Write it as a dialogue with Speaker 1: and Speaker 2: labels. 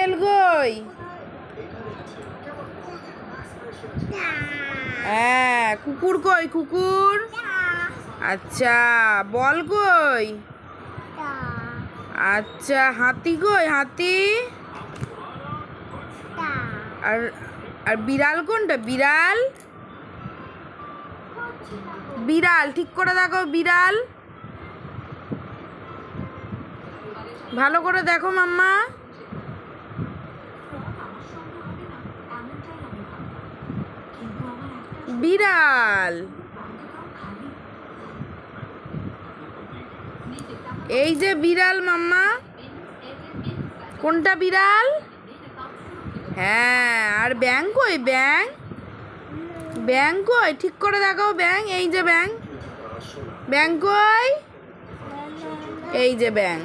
Speaker 1: কোয়েল কই? হ্যাঁ, কুকুর কই? কুকুর। আচ্ছা, বল কই? আচ্ছা, হাতি কই? হাতি। আর আর বিড়াল কোনটা? বিড়াল। বিড়াল ঠিক করে দেখো। বিড়াল ভালো করে দেখো মাম্মা। বিড়াল। এই যে বিড়াল মাম্মা। কোনটা বিড়াল? হ্যাঁ, আর ব্যাং কই? ব্যাং। ব্যাং কই? ঠিক করে দেখাও। ব্যাং। এই যে ব্যাং। ব্যাং কই? এই যে ব্যাং।